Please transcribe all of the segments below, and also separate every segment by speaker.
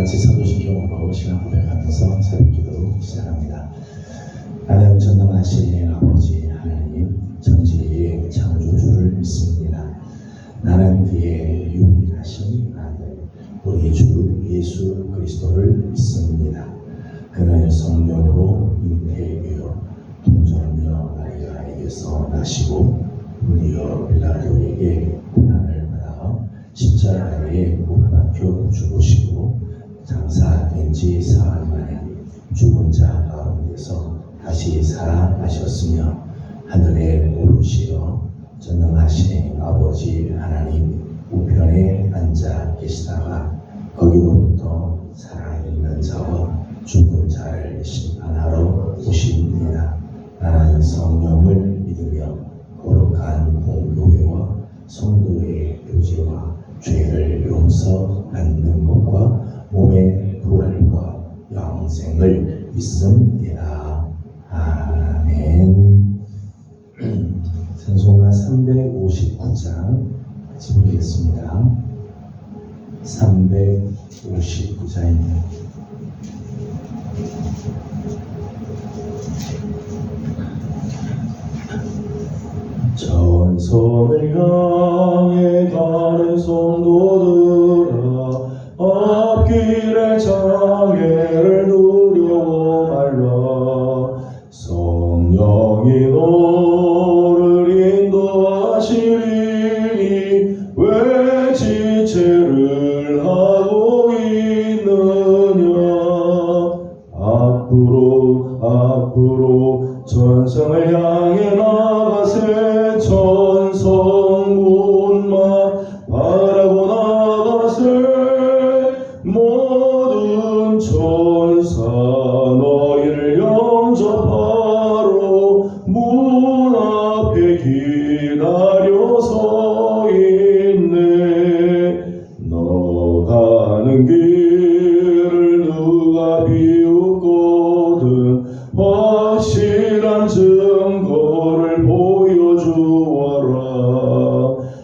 Speaker 1: 같이 사도신경 공부하고 신앙 고백하면서 새벽기도 시작합니다. 나는 전능하신 아버지 하나님 전지의 창조주를 믿습니다. 나는 그의 유일하신 아들 우리 주 예수 그리스도를 믿습니다. 그는 성령으로 잉태되어 동정녀 마리아에게서 나시고 본디오 빌라도에게 고난을 받아 십자가에 못 박혀 죽으시고 장사된 지 사흘 만에 죽은 자 가운데서 다시 살아나셨으며 하늘에 오르시어 전능하신 아버지 하나님 우편에 앉아 계시다가 거기로부터 살아있는 자와 죽은 자를 심판하러 오십니다. 나는 성령을 믿으며 거룩한 공교회와 성도의 교제와 죄를 용서받는 것과 몸의 부활과 영생을 믿습니다. 아멘. 찬송가 359장 같이 보겠습니다. 359장입니다. 전성을 향해 가는 성도들아 앞길의 장애를 두려워 말라. 성령이 너를 인도하시리니 왜 지체를 하고 있느냐. 앞으로 전성을 향해 나가세. 천성문만 바라고 나가세. 모든 천사 너희를 영접하러 문 앞에 기다려 서 있네. 너 가는 길을 누가 비웃거든 확실한 증거를 보여주어라.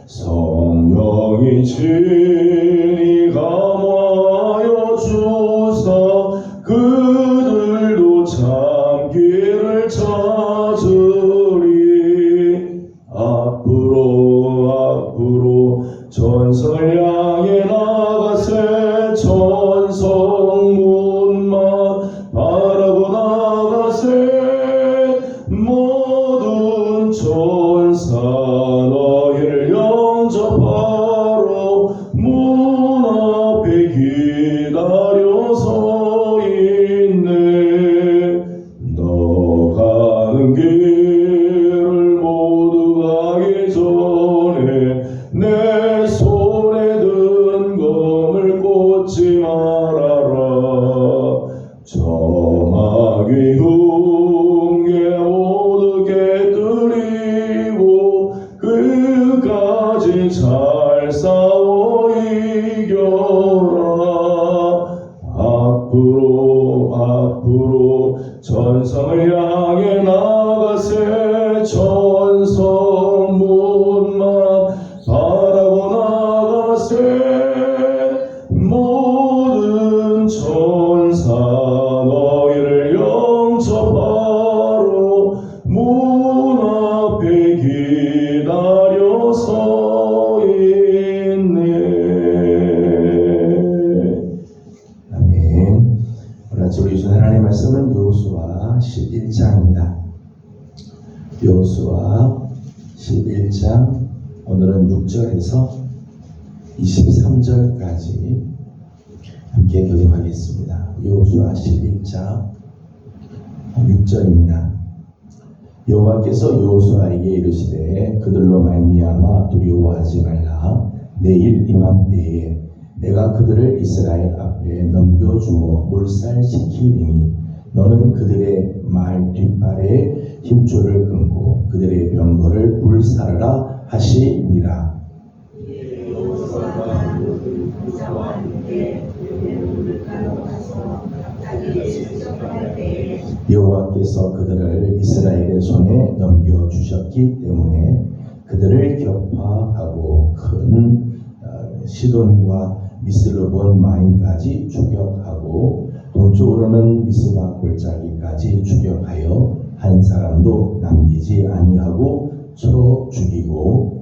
Speaker 1: 성령이 친히 감화하여 주사 그들도 참 길을 찾으리. 앞으로 전성을 향해 나가세. 천성문만 바라고 나가세. 모든 천사 너희를 영접하러 문 앞에 기다려 서 있네. 너 가는 길을 모두 가기 전에 내 손에 든 검을 꽂지 말아라. 저마귀 흉에 모두 깨뜨리고 끝까지 잘 싸워 이겨라. 앞으로 전성을 향해 나가세. 천성문만 바라고 나가세. 모든 천사 너희를 영접하러 문 앞에 기다려 서 있네. 아멘. 오늘 아침 우리 주신 하나님의 말씀은 여호수아 11장입니다. 여호수아 11장 오늘은 6절에서 23절까지 함께 교독하겠습니다. 여호수아 11장 6절입니다. 여호와께서 여호수아에게 이르시되 그들로 말미암아 두려워하지 말라. 내일 이맘때에 내가 그들을 이스라엘 앞에 넘겨주어 몰살시키리니 너는 그들의 말 뒷발에 힘줄을 끊고 그들의 병거를 불사르라 하시니라. 여호와께서 그들을 이스라엘의 손에 넘겨주셨기 때문에 그들을 격파하고 큰 시돈과 미스르본 마임까지 추격하고 동쪽으로는 미스바 골짜기까지 추격하여 한 사람도 남기지 아니하고 쳐 죽이고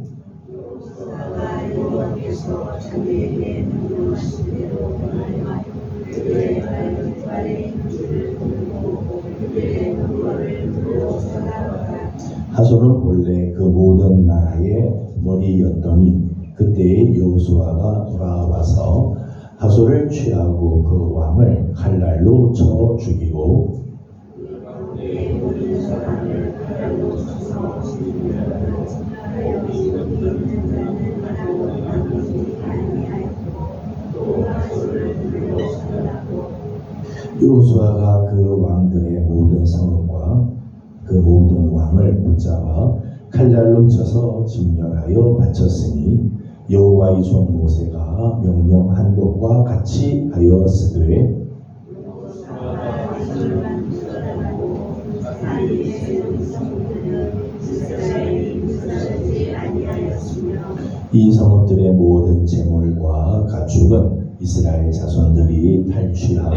Speaker 2: 여호와께서 자기에게 명령하신 대로 행하여 그들의 발에 줄을 들고 그들의 근거를 들어 쳐다보라.
Speaker 1: 하솔은 본래 그 모든 나라의 머리였더니 그때에 여호수아가 돌아와서 하솔을 취하고 그 왕을 칼날로 쳐 죽이고
Speaker 2: 내 모든 사람을 칼날로 쳐서 진멸하여 있는 자는 하나도 남기지 아니하였고 또 하솔을 들고 쳐다보고
Speaker 1: 여호수아가 그 왕들의 모든 성읍과 그 모든 왕을 붙잡아 칼날로 쳐서 진멸하여 바쳤으니 여호와의 종 모세가 명령한 것과 같이 하였으되 이 성읍들의 모든 재물과 가축은 이스라엘 자손들이 탈취하고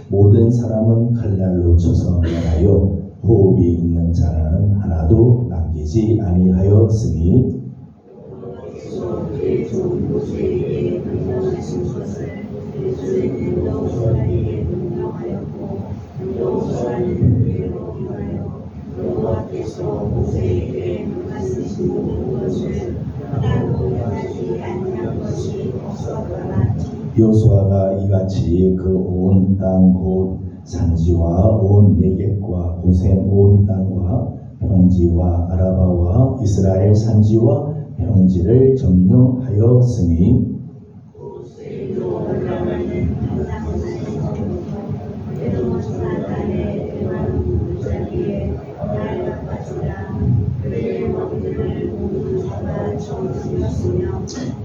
Speaker 1: 모든 사람은 칼날로 쳐서 멸하여 호흡이 있는 자는 하나도 남기지 아니하였으니
Speaker 2: 그의 종 모세에게 명령하신 것을 주님은 여호수아에게 명령하였고 여호수아는 그대로 행하여 여호와께서 모세에게 말씀하신 모든 것을 하나도 변하지 아니한 것이 없었더라.
Speaker 1: 여호수아가 이같이 그 온 땅 곧 산지와 온 네겝과 고센 온 땅과 평지와 아라바와 이스라엘 산지와 평지를 점령하였으니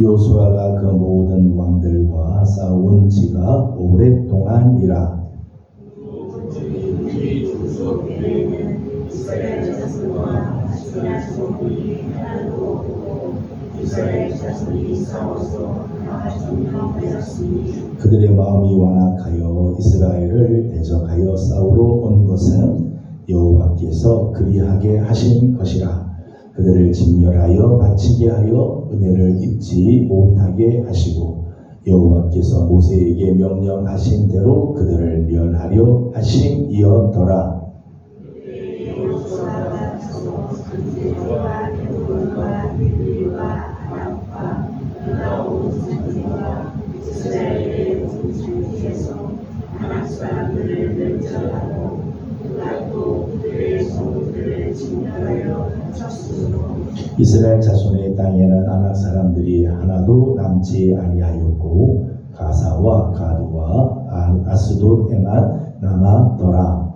Speaker 1: 여호수아가 그 모든 왕들과 싸운 지가 오랫동안이라. 그들의 마음이 완악하여 이스라엘을 대적하여 싸우러 온 것은 여호와께서 그리하게 하신 것이라. 그들을 진멸하여 바치게 하여 은혜를 입지 못하게 하시고 여호와께서 모세에게 명령하신 대로 그들을 멸하려 하심이었더라. 이스라엘 자손의 땅에는 아낙 사람들이 하나도 남지 아니하였고 가사와 가드와 아스돗에만 남았더라.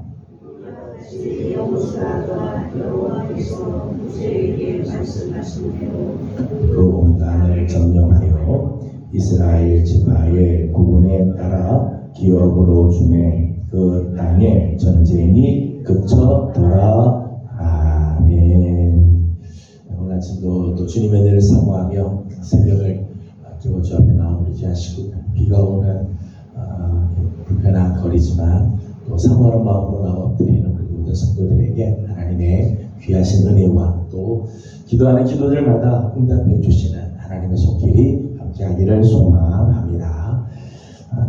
Speaker 1: 그 온 땅을 점령하여 이스라엘 지파의 구분에 따라 기업으로 주매 그 땅에 전쟁이 그쳤더라. 아멘. 오늘 아침도 또 주님의 은혜를 사모하며 새벽을 기도 주 앞에 나오지 하시고 비가 오는 불편한 거리지만 또 사모하는 마음으로 나와드리는 우리 모든 성도들에게 하나님의 귀하신 은혜와 또 기도하는 기도들마다 응답해 주시는 하나님의 손길이 함께하기를 소망합니다.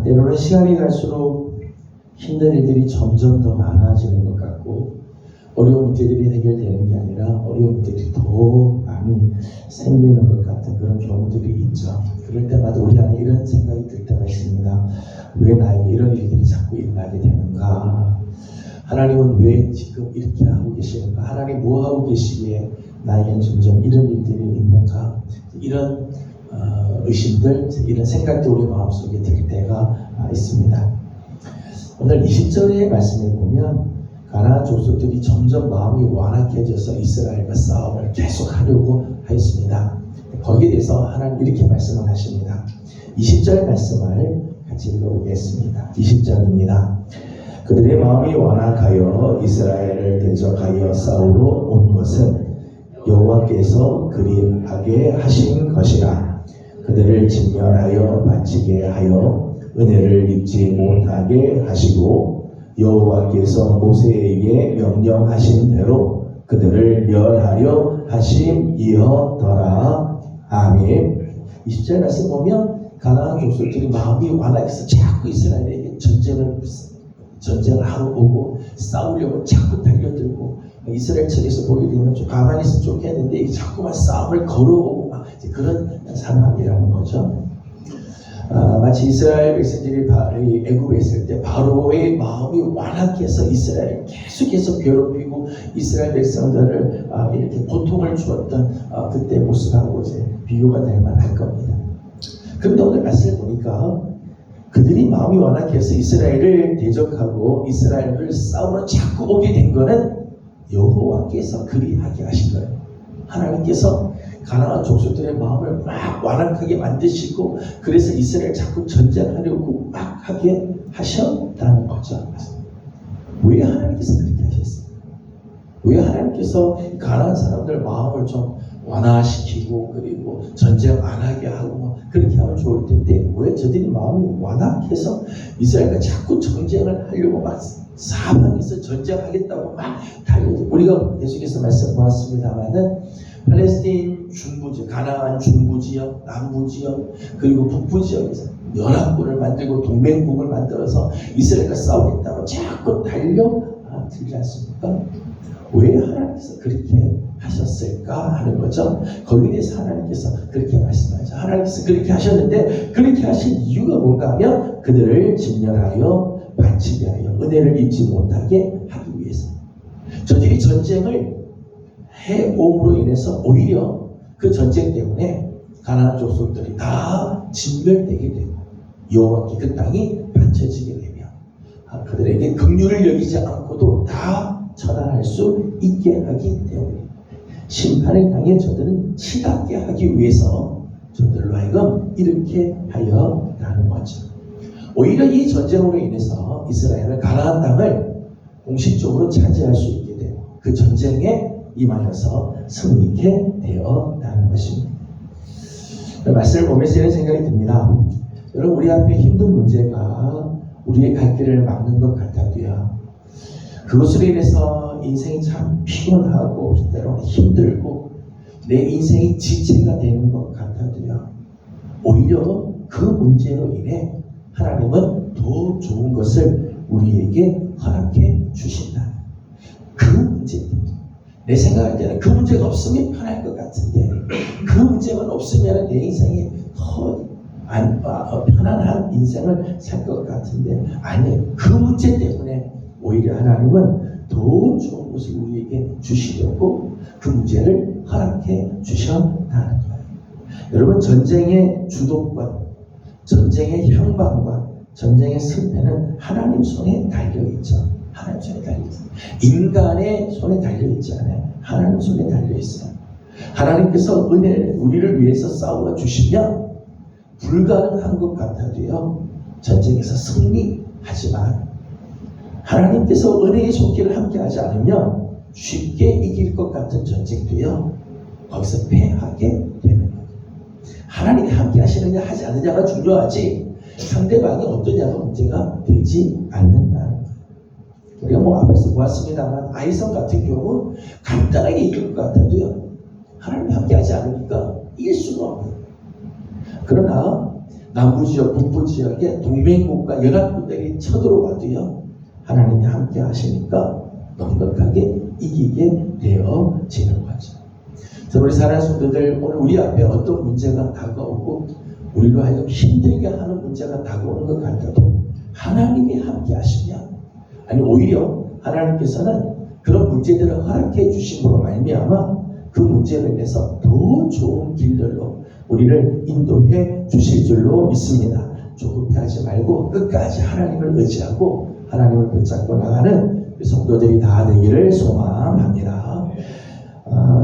Speaker 1: 때로는 시간이 갈수록 힘든 일들이 점점 더 많아지는 것 같고 어려운 문제들이 해결되는 게 아니라 어려운 문제들이 더 많이 생기는 것 같은 그런 경우들이 있죠. 그럴 때마다 우리 안에 이런 생각이 들 때가 있습니다. 왜 나에게 이런 일들이 자꾸 일어나게 되는가? 하나님은 왜 지금 이렇게 하고 계시는가? 하나님 뭐 하고 계시기에 나에게는 점점 이런 일들이 있는가? 이런 의심들, 이런 생각들이 우리 마음속에 들 때가 있습니다. 오늘 20절의 말씀을 보면 가나안 족속들이 점점 마음이 완악해져서 이스라엘과 싸움을 계속하려고 하였습니다. 거기에 대해서 하나님 이렇게 말씀을 하십니다. 20절 말씀을 같이 읽어보겠습니다. 20절입니다. 그들의 마음이 완악하여 이스라엘을 대적하여 싸우러 온 것은 여호와께서 그리하게 하신 것이라. 그들을 진멸하여 바치게 하여 은혜를 입지 못하게 하시고 여호와께서 모세에게 명령하신 대로 그들을 멸하려 하심이었더라. 아멘. 20절 말씀 보면 가나안 족속들이 마음이 완악해서 자꾸 이스라엘에게 전쟁을 하러 오고 싸우려고 자꾸 달려들고, 이스라엘 측에서 보게 되면 좀 가만히 있으면 좋겠는데 자꾸만 싸움을 걸어오고 막 그런 상황이라는 거죠. 마치 이스라엘 백성들이 애굽에 있을 때 바로의 마음이 완악해서 이스라엘을 계속해서 괴롭히고 이스라엘 백성들을 이렇게 고통을 주었던 그때 모습하고 이제 비교가 될 만할 겁니다. 그런데 오늘 말씀을 보니까 그들이 마음이 완악해서 이스라엘을 대적하고 이스라엘을 싸우러 자꾸 오게 된 거는 여호와께서 그리하게 하신 거예요. 하나님께서 가나안 족속들의 마음을 막 완악하게 만드시고 그래서 이스라엘 자꾸 전쟁하려고 막 하게 하셨다는 거죠. 왜 하나님께서 그렇게 하셨어요? 왜 하나님께서 가나안 사람들 마음을 좀 완화시키고 그리고 전쟁 안 하게 하고 그렇게 하면 좋을 텐데 왜 저들이 마음이 완악해서 이스라엘과 자꾸 전쟁을 하려고 막 사방에서 전쟁하겠다고 막 달려들고, 우리가 계속해서 말씀 보았습니다만은 팔레스틴 중부지역, 가나안 중부지역, 남부지역 그리고 북부지역에서 연합군을 만들고 동맹국을 만들어서 이스라엘과 싸우겠다고 자꾸 달려들지 않습니까? 왜 하나님께서 그렇게 하셨을까 하는 거죠. 거기에 대해서 하나님께서 그렇게 말씀하죠. 하나님께서 그렇게 하셨는데 그렇게 하신 이유가 뭔가 하면 그들을 진멸하여 바치게 하여 은혜를 입지 못하게 하기 위해서. 저들이 전쟁을 해옴으로 인해서 오히려 그 전쟁 때문에 가나안 족속들이 다 진멸되게 되고 여호와께 그 땅이 바쳐지게 되며 그들에게 긍휼을 여기지 않고도 다 처단할 수 있게 하기 때문에 심판을 당해 저들은 치닫게 하기 위해서 저들로 하여금 이렇게 하였다는 거죠. 오히려 이 전쟁으로 인해서 이스라엘은 가나안 땅을 공식적으로 차지할 수 있게 되고 그 전쟁에 임하여서 승리케 되었다는 것입니다. 말씀을 보면서 이런 생각이 듭니다. 여러분, 우리 앞에 힘든 문제가 우리의 갈 길을 막는 것 같아도요, 그것으로 인해서 인생이 참 피곤하고 때로는 힘들고 내 인생이 지체가 되는 것 같아도요, 오히려 그 문제로 인해 하나님은 더 좋은 것을 우리에게 허락해 주신다. 그 문제 때문에 내 생각할 때는 그 문제가 없으면 편할 것 같은데 그 문제만 없으면 내 인생이 더 편안한 인생을 살 것 같은데 아니에요. 그 문제 때문에 오히려 하나님은 더 좋은 것을 우리에게 주시려고 그 문제를 허락해 주셨다는 거예요. 여러분, 전쟁의 주도권, 전쟁의 향방과 전쟁의 승패는 하나님 손에 달려있죠. 하나님 손에 달려있어요. 인간의 손에 달려있지 않아요. 하나님 손에 달려있어요. 하나님께서 은혜를 우리를 위해서 싸워 주시면 불가능한 것 같아도요, 전쟁에서 승리하지만 하나님께서 은혜의 손길을 함께하지 않으면 쉽게 이길 것 같은 전쟁도요, 거기서 패하게 되는 거예요. 하나님이 함께 하시느냐 하지 않느냐가 중요하지 상대방이 어떠냐가 문제가 되지 않는다는 거예요. 우리가 앞에서 보았습니다만 아이성 같은 경우 간단하게 이길 것 같아도요, 하나님이 함께 하지 않으니까 이길 수가 없어요. 그러나 남부지역, 북부지역에 동맹국가 연합군들이 쳐들어와도요, 하나님이 함께 하시니까 넉넉하게 이기게 되어지는 거죠. 그래서 우리 사랑하는 성도들, 오늘 우리 앞에 어떤 문제가 다가오고 우리로 하여금 힘들게 하는 문제가 다가오는 것 같아도 하나님이 함께 하시면, 아니 오히려 하나님께서는 그런 문제들을 허락해 주심으로 말미암아 그 문제로 인해서 더 좋은 길들로 우리를 인도해 주실 줄로 믿습니다. 조급해하지 말고 끝까지 하나님을 의지하고 하나님을 붙잡고 나가는 성도들이 다 되기를 소망합니다.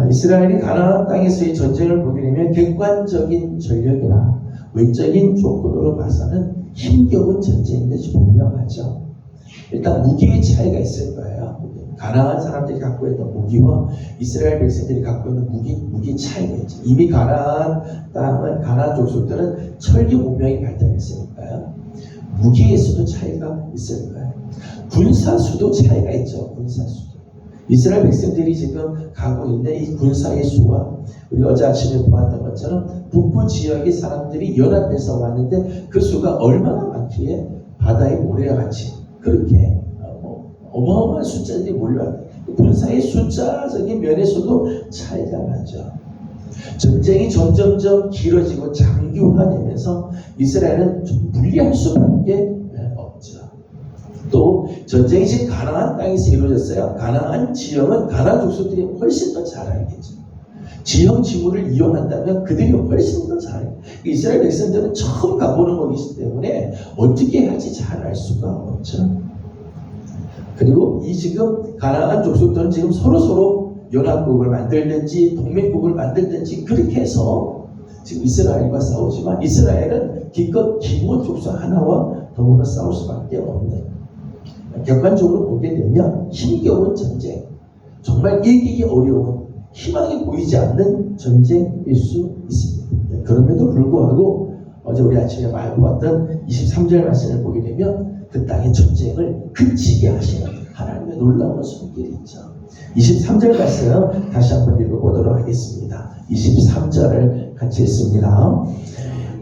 Speaker 1: 이스라엘이 가나안 땅에서의 전쟁을 보게 되면 객관적인 전력이나 외적인 조건으로 봐서는 힘겨운 전쟁인 것이 분명하죠. 일단 무기의 차이가 있을 거예요. 가나안 사람들이 갖고 있던 무기와 이스라엘 백성들이 갖고 있는 무기 차이가 있죠. 이미 가나안 땅은 가나안 족속들은 철기 문명이 발달했으니까요. 무기에서도 차이가 있을 거예요. 군사수도 차이가 있죠. 군사수도. 이스라엘 백성들이 지금 가고 있는 이 군사의 수와 우리 어제 아침에 보았던 것처럼 북부 지역의 사람들이 연합해서 왔는데 그 수가 얼마나 많기에 바다의 모래와 같이 그렇게 어마어마한 숫자들이 몰려왔다. 군사의 숫자적인 면에서도 차이가 나죠. 전쟁이 점점점 길어지고 장기화되면서 이스라엘은 좀 불리할 수밖에 없죠. 또 전쟁이 지금 가나안 땅에서 이루어졌어요. 가나안 지형은 가나안 족속들이 훨씬 더 잘 알겠죠. 지형 지구를 이용한다면 그들이 훨씬 더 잘해요. 이스라엘 백성들은 처음 가보는 거기 때문에 어떻게 할지 잘 알 수가 없죠. 그리고 이 지금 가나안 족속들은 지금 서로 연합국을 만들든지 동맹국을 만들든지 그렇게 해서 지금 이스라엘과 싸우지만 이스라엘은 기껏 기본 족속 하나와 더불어 싸울 수밖에 없는, 객관적으로 보게 되면 힘겨운 전쟁, 정말 이기기 어려운 희망이 보이지 않는 전쟁일 수 있습니다. 그럼에도 불구하고 어제 우리 아침에 보았던 23절 말씀을 보게 되면 그 땅의 전쟁을 그치게 하시는 하나님의 놀라운 손길이 있죠. 23절 말씀 다시 한번 읽어보도록 하겠습니다. 23절을 같이 읽습니다.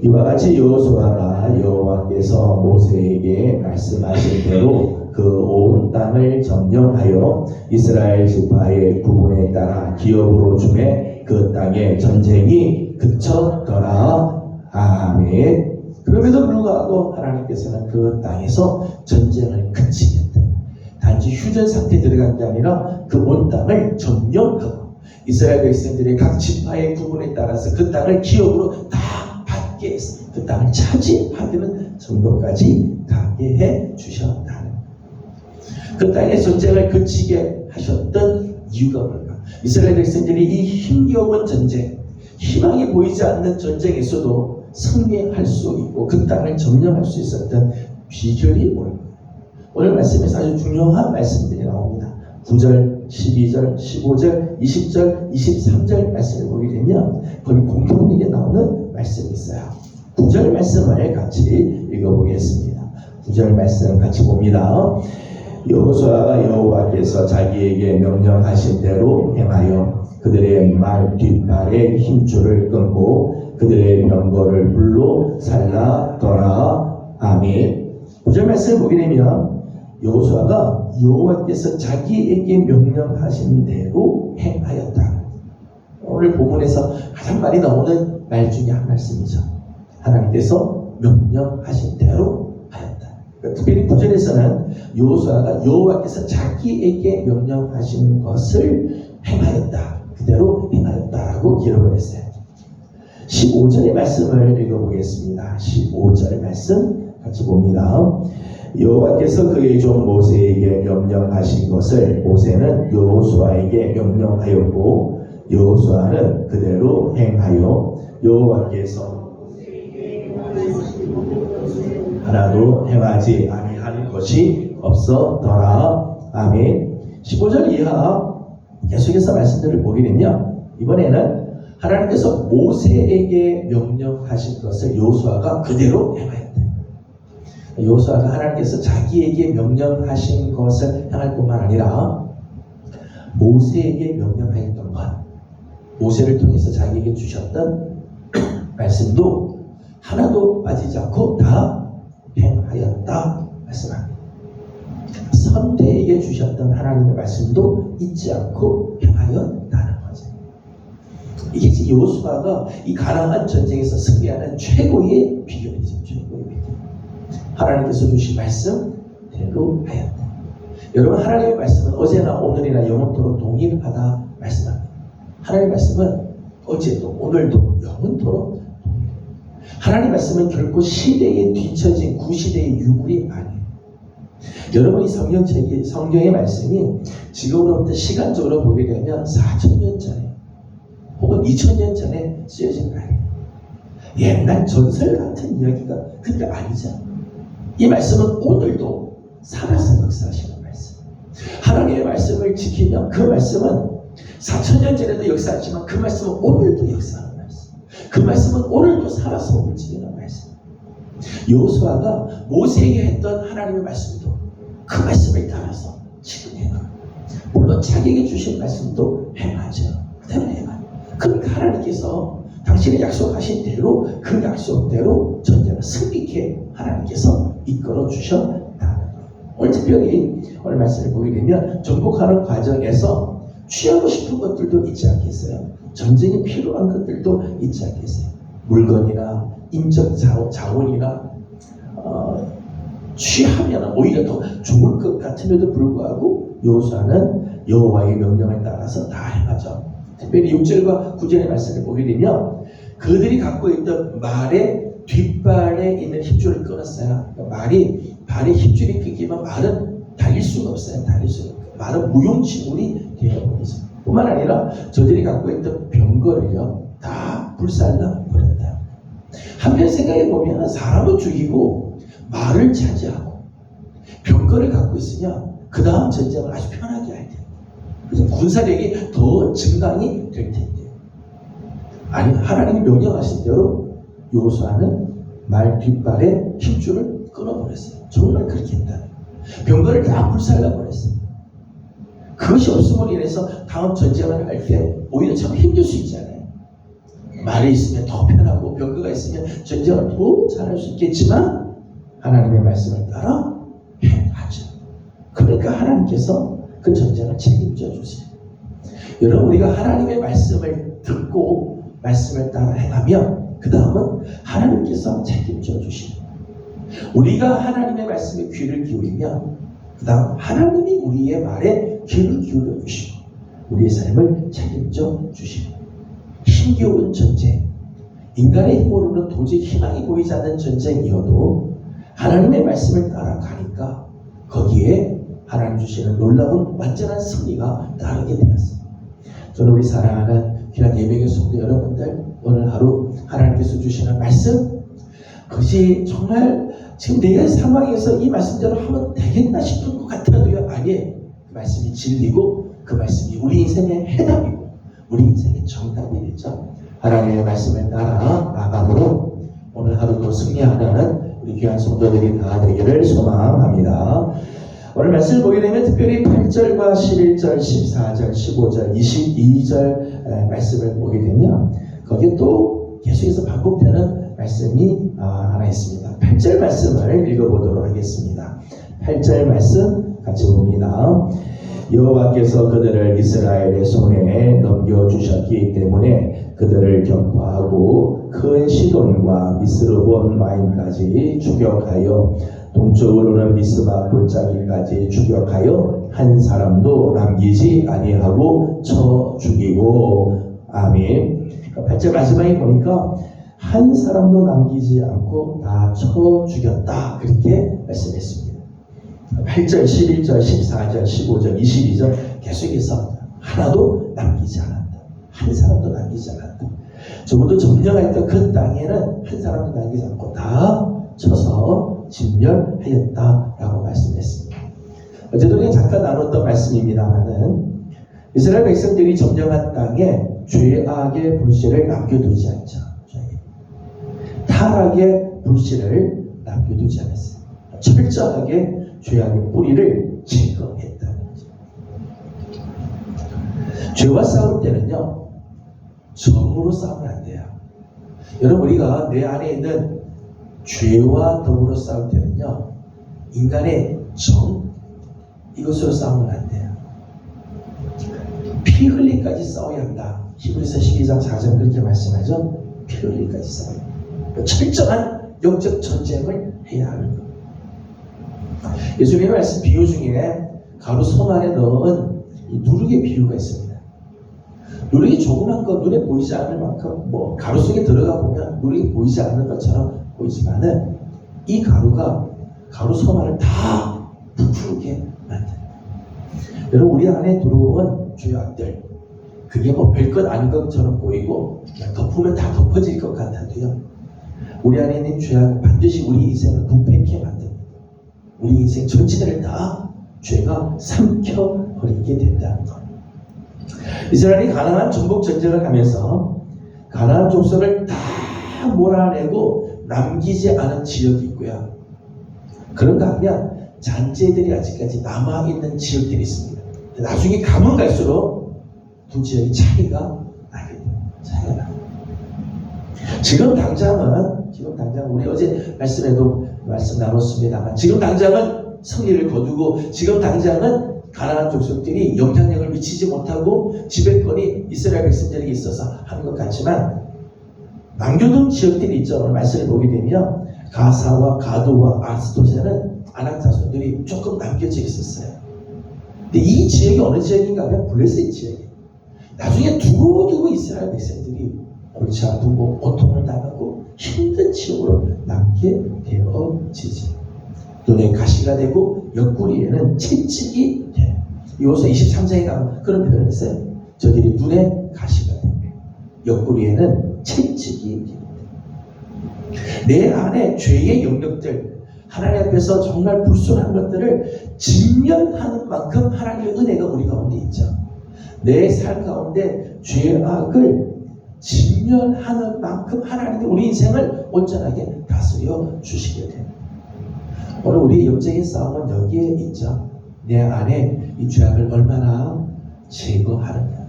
Speaker 1: 이와 같이 여호수아가 여호와께서 모세에게 말씀하신 대로 그 온 땅을 점령하여 이스라엘 지파의 부분에 따라 기업으로 주매 그 땅의 전쟁이 그쳤더라. 아멘. 그럼에도 불구하고 하나님께서는 그 땅에서 전쟁을 그치겠다. 단지 휴전 상태에 들어간 게 아니라 그 온 땅을 점령하고 이스라엘 백성들의 각 지파의 부분에 따라서 그 땅을 기업으로 다 받게 해서 그 땅을 차지하는 정도까지 가게 해 주셨다. 그 땅의 전쟁을 그치게 하셨던 이유가 뭘까? 이스라엘 백성들이 이 힘겨운 전쟁, 희망이 보이지 않는 전쟁에서도 승리할 수 있고 그 땅을 점령할 수 있었던 비결이 뭘까? 오늘 말씀에서 아주 중요한 말씀들이 나옵니다. 9절, 12절, 15절, 20절, 23절 말씀을 보게 되면 거기 공통되게 나오는 말씀이 있어요. 9절 말씀을 같이 읽어보겠습니다. 9절 말씀 같이 봅니다. 여호수아가 여호와께서 자기에게 명령하신 대로 행하여 그들의 말 뒷발에 힘줄을 끊고 그들의 병거를 불로 살라더라. 아멘. 9절 말씀을 보게 되면 여호수아가 여호와께서 자기에게 명령하신 대로 행하였다. 오늘 본문에서 가장 많이 나오는 말 중에 한 말씀이죠. 하나님께서 명령하신 대로 하였다. 특별히 9절에서는 여호수아가 여호와께서 자기에게 명령하신 것을 행하였다. 그대로 행하였다라고 기록을 했어요. 15절의 말씀을 읽어보겠습니다. 15절 말씀 같이 봅니다. 여호와께서 그의 종 모세에게 명령하신 것을 모세는 여호수아에게 명령하였고 여호수아는 그대로 행하여 여호와께서 하나도 행하지 아니한 것이 없었더라. 아멘. 15절 이하 계속해서 말씀들을 보게 되면 이번에는 하나님께서 모세에게 명령하신 것을 여호수아가 그대로 행하였다. 여호수아가 하나님께서 자기에게 명령하신 것을 행할 뿐만 아니라 모세에게 명령하였던 것, 모세를 통해서 자기에게 주셨던 말씀도 하나도 빠지지 않고 다 행하였다 말씀합니다. 선대에게 주셨던 하나님의 말씀도 잊지 않고 행하였다는 거죠. 이게 여호수아가 이 가나안 전쟁에서 승리하는 최고의 비결이죠. 최고의 비결. 하나님께서 주신 말씀대로 하였다. 여러분, 하나님의 말씀은 어제나 오늘이나 영원토록 동일하다 말씀합니다. 하나님의 말씀은 어제도 오늘도 영원토록 동일해요. 하나님의 말씀은 결코 시대에 뒤처진 구시대의 유물이 아니에요. 여러분이 성경의 말씀이 지금으로부터 시간적으로 보게 되면 4,000년 전에 혹은 2,000년 전에 쓰여진 말이에요. 옛날 전설 같은 이야기가 그게 아니죠. 이 말씀은 오늘도 살아서 역사하시는 말씀. 하나님의 말씀을 지키면 그 말씀은 4,000년 전에도 역사하지만 그 말씀은 오늘도 역사하는 말씀. 그 말씀은 오늘도 살아서 움직이는 말씀. 여호수아가 모세에게 했던 하나님의 말씀도 그 말씀을 따라서 지금 행하고, 물론 자기에게 주신 말씀도 행하죠. 그대로 행하죠. 그러니까 하나님께서 당신의 약속하신 대로 그 약속대로 전쟁을 승리케 하나님께서 이끌어 주셨다는 거예요. 오늘 특별히 오늘 말씀을 보게 되면 정복하는 과정에서 취하고 싶은 것들도 있지 않겠어요? 전쟁이 필요한 것들도 있지 않겠어요? 물건이나 인적 자원이나 취하면 오히려 더 좋을 것 같음에도 불구하고 여호수아는 여호와의 명령을 따라서 다 행하죠. 특별히 6절과 9절의 말씀을 보게 되면 그들이 갖고 있던 말의 뒷발에 있는 힘줄을 끊었어요. 말이 발에 힘줄이 끊기면 말은 달릴 수가 없어요. 달릴 수가 없어요. 말은 무용지물이 되어버리죠. 뿐만 아니라 저들이 갖고 있던 병거를요 다 불살라 버렸다. 한편 생각해 보면 사람을 죽이고 말을 차지하고 병거를 갖고 있으면 그 다음 전쟁을 아주 편하게 할 텐데, 그래서 군사력이 더 증강이 될 텐데, 아니 하나님이 명령하신 대로 여호수아는 말 뒷발에 힘줄을 끊어버렸어요. 정말 그렇게 했다. 병거를 다 불살라 버렸어요. 그것이 없음으로 인해서 다음 전쟁을 할 때 오히려 참 힘들 수 있잖아요. 말이 있으면 더 편하고 병거가 있으면 전쟁을 더 잘할 수 있겠지만 하나님의 말씀을 따라 행하죠. 그러니까 하나님께서 그 전쟁을 책임져 주세요. 여러분, 우리가 하나님의 말씀을 듣고 말씀을 따라 행하면 그 다음은 하나님께서 책임져 주시고, 우리가 하나님의 말씀에 귀를 기울이면 그 다음 하나님이 우리의 말에 귀를 기울여 주시고 우리의 삶을 책임져 주시고, 힘겨운 전쟁, 인간의 힘으로는 도저히 희망이 보이지 않는 전쟁이어도 하나님의 말씀을 따라가니까 거기에 하나님 주시는 놀라운 완전한 승리가 따르게 되었습니다. 저는 우리 사랑하는 귀한 예배교 성도 여러분들, 오늘 하루 하나님께서 주시는 말씀, 그것이 정말 지금 내 상황에서 이 말씀대로 하면 되겠나 싶은 것 같아도요, 아니에요. 그 말씀이 진리고 그 말씀이 우리 인생의 해답이고 우리 인생의 정답이 되죠. 하나님의 말씀을 따라 나가므로 오늘 하루도 승리하는 우리 귀한 성도들이 다 되기를 소망합니다. 오늘 말씀을 보게 되면 특별히 8절과 11절, 14절, 15절, 22절 말씀을 보게 되면 거기에 또 계속해서 반복되는 말씀이 하나 있습니다. 8절 말씀을 읽어보도록 하겠습니다. 8절 말씀 같이 봅니다. 여호와께서 그들을 이스라엘의 손에 넘겨주셨기 때문에 그들을 격파하고 큰 시돈과 미스르본 마임까지 추격하여 동쪽으로는 미스마 골짜기까지 추격하여 한 사람도 남기지 아니하고 쳐 죽이고. 아멘. 8절 마지막에 보니까 한 사람도 남기지 않고 다 쳐 죽였다, 그렇게 말씀했습니다. 8절, 11절, 14절, 15절, 22절 계속해서 하나도 남기지 않았다. 한 사람도 남기지 않았다. 적어도 점령했던 그 땅에는 한 사람도 남기지 않고 다 쳐서 진멸하였다라고 말씀했습니다. 어제도 우리가 잠깐 나눴던 말씀입니다만은 이스라엘 백성들이 점령한 땅에 죄악의 불씨를 남겨두지 않죠. 타락의 불씨를 남겨두지 않았어요. 철저하게 죄악의 뿌리를 제거했다는 거죠. 죄와 싸울 때는요, 정으로 싸우면 안 돼요. 여러분, 우리가 내 안에 있는 죄와 더불어 싸울 때는요, 인간의 정, 이것으로 싸우면 안 돼요. 피 흘리까지 싸워야 한다. 히브리서 12장 4절 그렇게 말씀하죠. 피 흘리까지 싸워야 한다. 철저한 영적 전쟁을 해야 하는 것. 예수님의 말씀 비유 중에 가루 손 안에 넣은 이 누룩의 비유가 있습니다. 누룩이 조그만 거, 눈에 보이지 않을 만큼 가루 속에 들어가 보면 누룩이 보이지 않는 것처럼 보이지만은 이 가루가 가루 손 안을 다 부풀게 만듭니다. 여러분, 우리 안에 들어온 죄악들, 그게 별것 아닌 것처럼 보이고 덮으면 다 덮어질 것 같아도요, 우리 안에 있는 죄악은 반드시 우리 인생을 부패케 만듭니다. 우리 인생 전체를 다 죄가 삼켜버리게 된다는 것. 이스라엘이 가나안 정복 전쟁을 하면서 가나안 족속을 다 몰아내고 남기지 않은 지역이 있고요. 그런가 하면 잔재들이 아직까지 남아있는 지역들이 있습니다. 나중에 가면 갈수록 두 지역이 차이가 나게 돼요. 차이가 나요. 지금 당장은 우리 어제 말씀에도 말씀 나눴습니다만 지금 당장은 승리를 거두고 지금 당장은 가나안 족속들이 영향력을 미치지 못하고 지배권이 이스라엘 백성들에게 있어서 하는 것 같지만 남겨둔 지역들이 있죠. 오늘 말씀을 보게 되면 가사와 가도와 아스도세는 아낙 자손들이 조금 남겨져 있었어요. 근데 이 지역이 어느 지역인가 하면 블레셋 지역이에요. 나중에 두고두고 이스라엘 백성들이 골치 아프고 고통을 당하고 힘든 지역으로 남게 되어지지. 눈에 가시가 되고 옆구리에는 채찍이 돼요. 이호서 23장에 가면 그런 표현을 했어요. 저들이 눈에 가시가 되고 옆구리에는 채찍이 돼요. 내 안에 죄의 영역들, 하나님 앞에서 정말 불순한 것들을 직면하는 만큼 하나님의 은혜가 우리 가운데 있죠. 내 삶 가운데 죄악을 직면하는 만큼 하나님이 우리 인생을 온전하게 다스려 주시게 돼요. 오늘 우리의 영적인 싸움은 여기에 있죠. 내 안에 이 죄악을 얼마나 제거하느냐.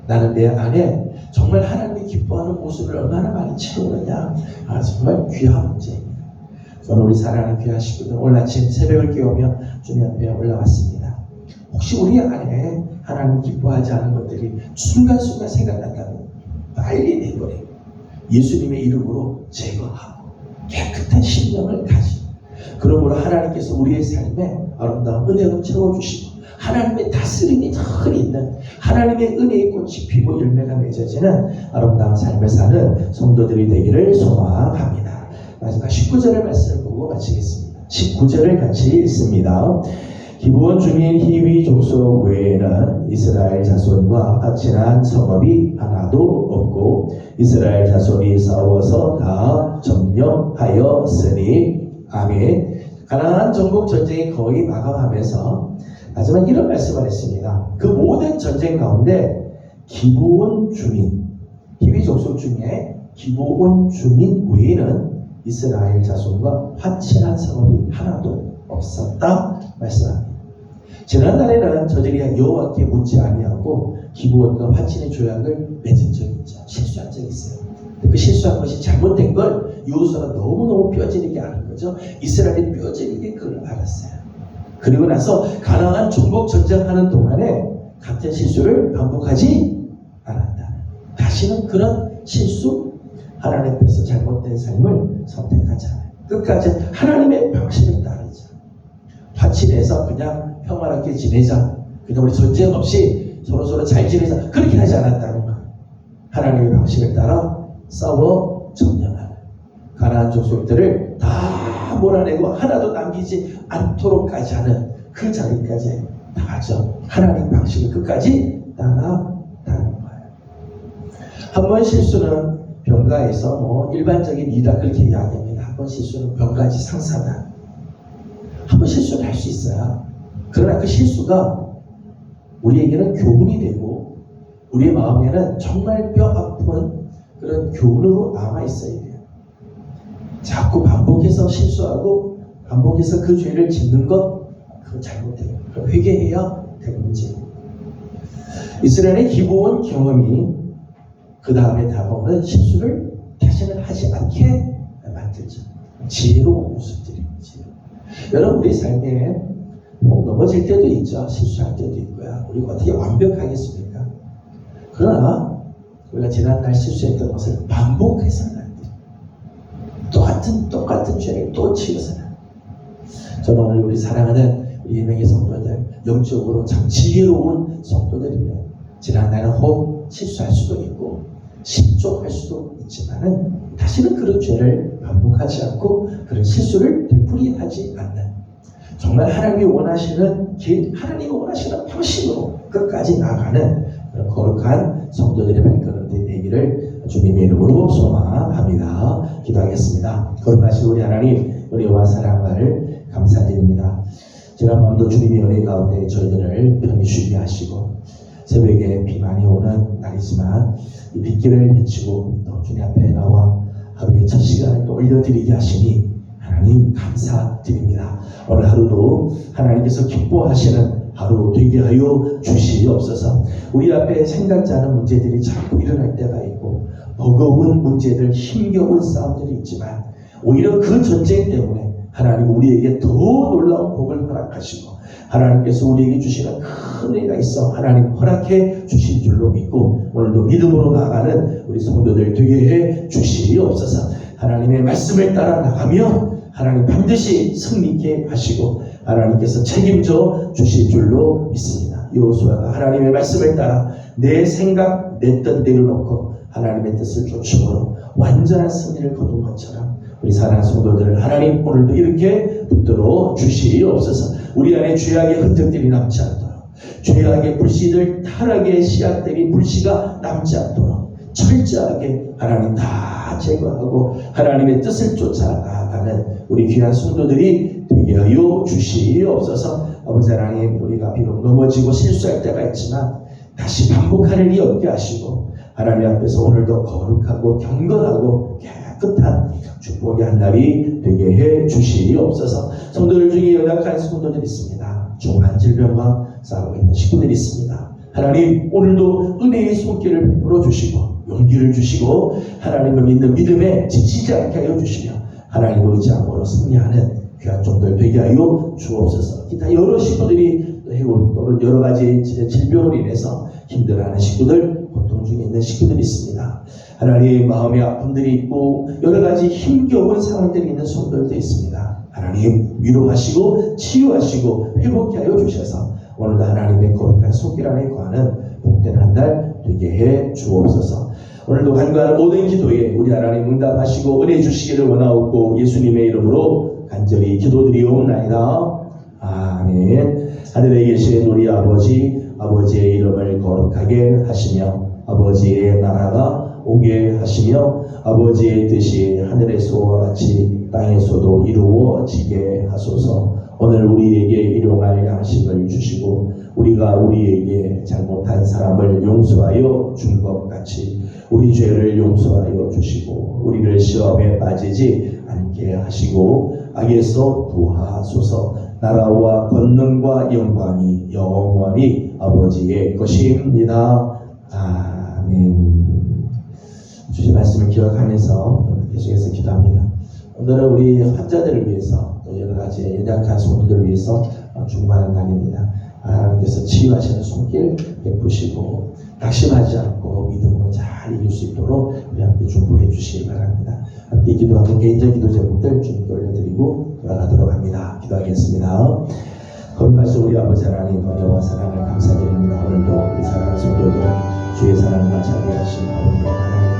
Speaker 1: 나는 내 안에 정말 하나님이 기뻐하는 모습을 얼마나 많이 채우느냐. 정말 귀한 문제입니다. 저는 우리 사랑하는 귀한 식구들 오늘 아침 새벽을 깨우며 주님 앞에 올라왔습니다. 혹시 우리 안에 하나님 기뻐하지 않은 것들이 순간순간 생각난다면 빨리 내버리고 예수님의 이름으로 제거하고 깨끗한 심령을 가지고 그러므로 하나님께서 우리의 삶에 아름다운 은혜로 채워주시고 하나님의 다스림이 늘 있는 하나님의 은혜의 꽃이 피고 열매가 맺어지는 아름다운 삶을 사는 성도들이 되기를 소망합니다. 마지막 19절의 말씀을 보고 마치겠습니다. 19절을 같이 읽습니다. 기브온 주민 히위 족속 외에는 이스라엘 자손과 화친한 성읍이 하나도 없고 이스라엘 자손이 싸워서 다 점령하였으니 아멘. 가나안 정복 전쟁이 거의 마감하면서 하지만 이런 말씀을 했습니다. 그 모든 전쟁 가운데 기브온 주민, 히위 족속 중에 기브온 주민 외에는 이스라엘 자손과 화친한 성읍이 하나도 없었다 말씀합니다. 지난날에는 저들이 여호와께 묻지 아니하고 기브온과 화친의 조약을 맺은 적이 있죠. 실수한 적이 있어요. 그 실수한 것이 잘못된 걸 여호수아가 너무너무 뼈저리게 아는 거죠. 이스라엘이 뼈저리게 그걸 알았어요. 그리고 나서 가나안 정복 전쟁하는 동안에 같은 실수를 반복하지 않았다. 다시는 그런 실수, 하나님 앞에서 잘못된 삶을 선택하지 않아요. 끝까지 하나님의 방식을 따르자. 화친해서 그냥 평화롭게 지내자. 그냥 우리 전쟁 없이 서로서로 잘 지내자. 그렇게 하지 않았다는 거예요. 하나님의 방식을 따라 싸워 점령하는 가나안 족속들을 다 몰아내고 하나도 남기지 않도록까지 하는 그 자리까지 나가죠. 하나님 방식을 끝까지 따라가는 거예요. 한 번 실수는 병가에서 일반적인 이다 그렇게 이야기합니다. 한 번 실수는 병가지 상사다. 한 번 실수를 할 수 있어요. 그러나 그 실수가 우리에게는 교훈이 되고 우리의 마음에는 정말 뼈 아픈 그런 교훈으로 남아있어야 돼요. 자꾸 반복해서 실수하고 반복해서 그 죄를 짓는 것 그건 잘못돼요. 그럼 회개해야 될 문제예요. 이스라엘의 기본 경험이 그 다음에 다가오는 실수를 다시는 하지 않게 만들죠. 지혜로운 모습들이죠. 여러분 우리 삶에 넘어질 때도 있죠. 실수할 때도 있고요. 우리가 어떻게 완벽하겠습니까? 그러나 우리가 지난날 실수했던 것을 반복해서는 안 돼요. 똑같은 죄를 또 지어서는 안 돼요. 저는 오늘 우리 사랑하는 우리 예명의 성도들 영적으로 참 지혜로운 성도들이에요. 지난날은 혹 실수할 수도 있고 실족할 수도 있지만은 다시는 그런 죄를 반복하지 않고 그런 실수를 되풀이하지 않는 정말 하나님이 원하시는 길, 하나님이 원하시는 방식으로 끝까지 나아가는 그런 거룩한 성도들의 발걸음들이 되기를 주님의 이름으로 소망합니다. 기도하겠습니다. 거룩하신 우리 하나님, 은혜와 사랑을 감사드립니다. 지난 밤도 주님의 은혜 가운데 저희들을 편히 쉬게 하시고 새벽에 비 많이 오는 날이지만 이 빗길을 헤치고 또 주님 앞에 나와 하루의 첫 시간을 또 올려드리게 하시니 하나님 감사드립니다. 오늘 하루도 하나님께서 기뻐하시는 하루 되게 하여 주시옵소서. 우리 앞에 생각지 않은 문제들이 자꾸 일어날 때가 있고 버거운 문제들, 힘겨운 싸움들이 있지만 오히려 그 전쟁 때문에 하나님 우리에게 더 놀라운 복을 허락하시고 하나님께서 우리에게 주시는 큰 은혜가 있어 하나님 허락해 주신 줄로 믿고 오늘도 믿음으로 나아가는 우리 성도들 되게 해 주시옵소서. 하나님의 말씀을 따라 나가면 하나님 반드시 승리케 하시고 하나님께서 책임져 주실 줄로 믿습니다. 여호수아가 하나님의 말씀을 따라 내 생각, 내 뜻 내려놓고 하나님의 뜻을 쫓음으로 완전한 승리를 거둔 것처럼 우리 사랑하는 성도들을 하나님 오늘도 이렇게 붙들어 주시옵소서. 우리 안에 죄악의 흔적들이 남지 않도록 죄악의 불씨들 타락의 씨앗들이 불씨가 남지 않도록 철저하게 하나님 다 제거하고 하나님의 뜻을 쫓아 나아가는 우리 귀한 성도들이 되게 하여 주시옵소서. 아버지 하나님 우리가 비록 넘어지고 실수할 때가 있지만 다시 반복할 일이 없게 하시고 하나님 앞에서 오늘도 거룩하고 경건하고 깨끗한 축복의 한 날이 되게 해 주시옵소서. 성도들 중에 연약한 성도들이 있습니다. 중한 질병과 싸우고 있는 식구들이 있습니다. 하나님 오늘도 은혜의 손길을 베풀어 주시고 용기를 주시고 하나님을 믿는 믿음에 지치지 않게 하여 주시며 하나님을 의지함으로 승리하는 귀한 종들 되게 하여 주옵소서. 기타 여러 식구들이 또는 여러 가지 질병으로 인해서 힘들어하는 식구들, 고통 중에 있는 식구들이 있습니다. 하나님 마음의 아픔들이 있고 여러 가지 힘겨운 상황들이 있는 성도들도 있습니다. 하나님 위로하시고 치유하시고 회복케 하여 주셔서 오늘도 하나님의 거룩한 손길 안에 거하는 복된 한 날 되게 해 주옵소서. 오늘도 간구하는 모든 기도에 우리 하나님 응답하시고 은혜 주시기를 원하옵고 예수님의 이름으로 간절히 기도드리옵나이다. 아멘. 하늘에 계신 우리 아버지, 아버지의 이름을 거룩하게 하시며 아버지의 나라가 오게 하시며 아버지의 뜻이 하늘에서와 같이 땅에서도 이루어지게 하소서. 오늘 우리에게 일용할 양식을 주시고 우리가 우리에게 잘못한 사람을 용서하여 준 것 같이 우리 죄를 용서하여 주시고 우리를 시험에 빠지지 않게 하시고 악에서 구하소서. 나라와 권능과 영광이 영원히 아버지의 것입니다. 아멘. 주신 말씀을 기억하면서 계속해서 기도합니다. 오늘은 우리 환자들을 위해서 또 여러 가지 연약한 성도들을 위해서 중보하는 날입니다. 하나님께서 치유하시는 손길 베푸시고 낙심하지 않고 믿음으로 잘 이길 수 있도록 우리 함께 중보해 주시기 바랍니다. 함께 기도하고 개인적 기도 제목들 주님께 올려드리고 돌아가도록 합니다. 기도하겠습니다. 거룩하신 우리 아버지 하나님 은혜와 사랑을 감사드립니다. 오늘도 우리 사랑하는 성도들 주의 사랑과 자비하신 가운데 하나님